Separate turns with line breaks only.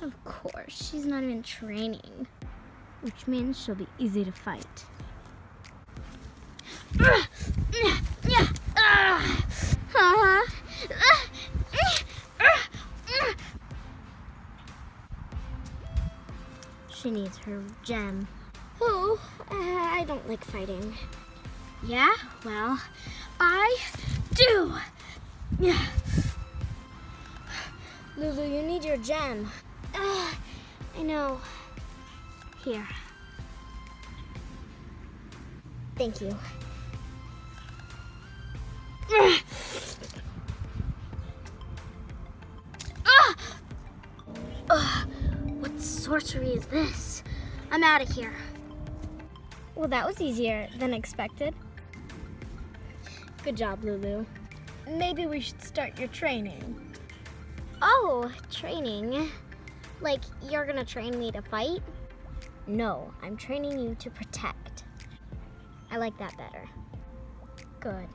Of course, she's not even training, which means she'll be easy to fight. She needs her gem. Oh, I don't like fighting. Yeah, well, I do. Loulou, you need your gem. I know. Here. Thank you. What sorcery is this? I'm out of here. Well, that was easier than expected. Good job, Loulou.
Maybe we should start your training.
Oh, training? Like you're gonna train me to fight? No, I'm training you to protect. I like that better. Good.